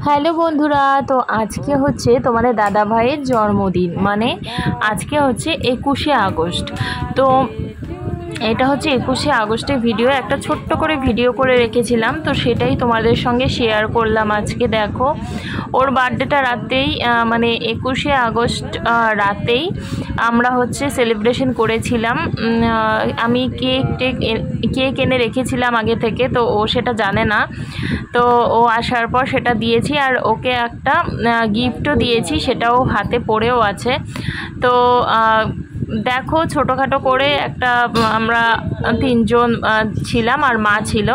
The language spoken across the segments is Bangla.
হ্যালো বন্ধুরা, তো আজকে হচ্ছে তোমাদের দাদা ভাইয়ের জন্মদিন, মানে আজকে হচ্ছে 21শে আগস্ট। তো এটা হচ্ছে 21শে আগস্টের ভিডিও, একটা ছোট্ট করে ভিডিও করে রেখেছিলাম, তো সেটাই তোমাদের সঙ্গে শেয়ার করলাম। আজকে দেখো ওর বার্থডেটা রাতেই, মানে 21শে আগস্ট রাতেই আমরা হচ্ছে সেলিব্রেশন করেছিলাম। আমি কেক এনে রেখেছিলাম আগে থেকে, তো ও সেটা জানে না। তো ও আসার পর সেটা দিয়েছি, আর ওকে একটা গিফটও দিয়েছি, সেটাও হাতে পড়েও আছে। তো দেখো ছোটোখাটো করে একটা, আমরা তিনজন ছিলাম আর মা ছিল,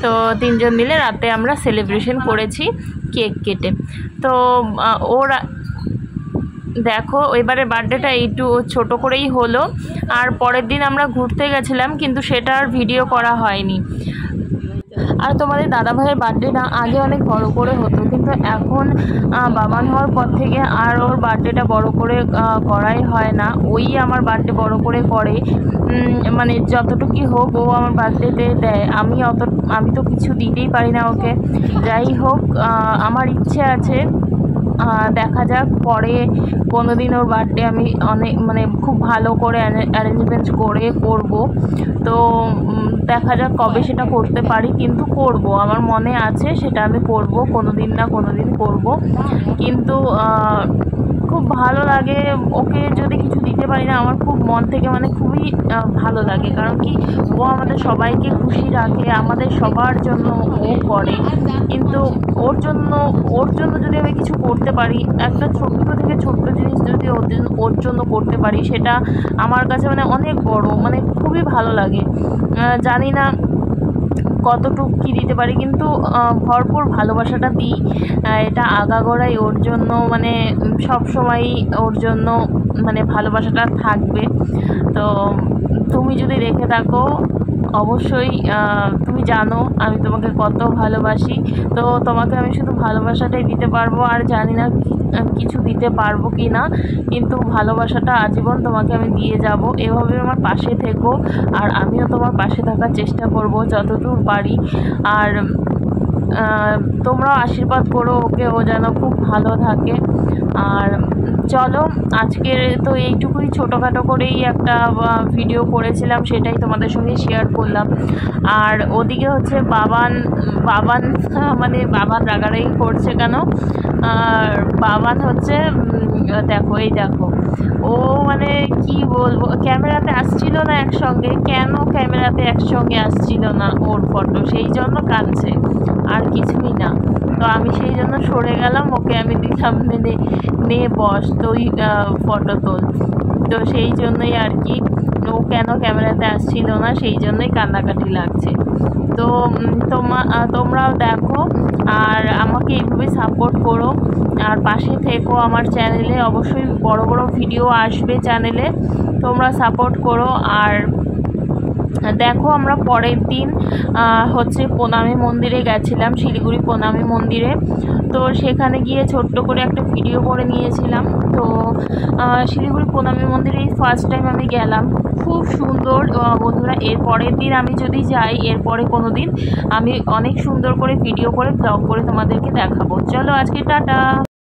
তো তিনজন মিলে রাতে আমরা সেলিব্রেশন করেছি কেক কেটে। তো ওরা দেখো এবারে বার্থডেটা একটু ছোটো করেই হলো। আর পরের দিন আমরা ঘুরতে গেছিলাম, কিন্তু সেটা আর ভিডিও করা হয়নি। আর তোমাদের দাদাভাইয়ের বার্থডেটা আগে অনেক বড় করে হতো, কিন্তু এখন বাবান হওয়ার পর থেকে আর ওর বার্থডেটা বড় করে করাই হয় না। ওই আমার বার্থডে বড় করে করে, মানে যতটুকুই হোক ও আমার বার্থডেতে দেয়। আমি তো কিছু দিতেই পারি না ওকে। যাই হোক, আমার ইচ্ছে আছে, দেখা যাক পরে কোনো দিন ওর বার্থডে আমি মানে খুব ভালো করে অ্যারেঞ্জমেন্ট করে করব। তো দেখা যাক কবে সেটা করতে পারি, কিন্তু করব, আমার মনে আছে সেটা আমি করব, কোনো দিন না কোনো দিন করব। কিন্তু খুব ভালো লাগে ওকে যদি কিছু দিতে পারি না, আমার খুব মন থেকে মানে খুবই ভালো লাগে। কারণ কি, ও আমাদের সবাইকে খুশি রাখে, আমাদের সবার জন্য ও করে। কিন্তু ওর জন্য যদি আমি কিছু করতে পারি, একটা ছোট্ট থেকে ছোট্ট জিনিস যদি ওর জন্য করতে পারি, সেটা আমার কাছে মানে অনেক বড়, মানে খুবই ভালো লাগে। জানি না কতটুকু কী দিতে পারি, কিন্তু ভরপুর ভালোবাসাটা দিই। এটা আগাগোড়াই ওর জন্য, মানে সব সময়ই ওর জন্য মানে ভালোবাসাটা থাকবে। তো তুমি যদি রেখে থাকো, অবশ্যই তুমি জানো আমি তোমাকে কত ভালোবাসি। তো তোমাকে আমি শুধু ভালোবাসাটাই দিতে পারবো, আর জানি না কিছু দিতে পারবো কি না, কিন্তু ভালোবাসাটা আজীবন তোমাকে আমি দিয়ে যাব। এভাবে আমার পাশে থেকো, আর আমিও তোমার পাশে থাকার চেষ্টা করব যতদূর পারি। আর তোমরাও আশীর্বাদ করো ওকে, ও যেন খুব ভালো থাকে। আর চলো, আজকের তো এইটুকুই, ছোটোখাটো করেই একটা ভিডিও করেছিলাম, সেটাই তোমাদের সঙ্গে শেয়ার করলাম। আর ওদিকে হচ্ছে বাবান মানে বাবান রাগারাগি করছে কেন, আর বাবান হচ্ছে দেখো, এই দেখো ও মানে কি বলবো, ক্যামেরাতে আসছিল না একসঙ্গে, কেন ক্যামেরাতে একসঙ্গে আসছিল না ওর ফটো, সেই জন্য কাঁদছে, আর কিছুই না। তো আমি সেই জন্য সরে গেলাম, ওকে আমি দিলাম নে বস, তো ওই ফটো তোল। তো সেই জন্যই আর কি, ও কেন ক্যামেরাতে আসছিল না, সেই জন্যই কান্নাকাটি লাগছে। তো তোমরাও দেখো, আর আমাকে এইভাবে সাপোর্ট করো, আর পাশে থেকো আমার চ্যানেলে। অবশ্যই বড় বড় ভিডিও আসবে চ্যানেলে, তোমরা সাপোর্ট করো। আর দেখো আমরা পরের দিন হচ্ছে প্রণামী মন্দিরে গেছিলাম, শিলিগুড়ি প্রণামী মন্দিরে। তো সেখানে গিয়ে ছোট্ট করে একটা ভিডিও করে নিয়েছিলাম। তো শিলিগুড়ি প্রণামী মন্দিরে ফার্স্ট টাইম আমি গেলাম, খুব সুন্দর বন্ধুরা। এর পরের দিন আমি যদি যাই, এরপরে কোনো দিন আমি অনেক সুন্দর করে ভিডিও করে ব্লগ করে তোমাদেরকে দেখাবো। চলো আজকে টাটা।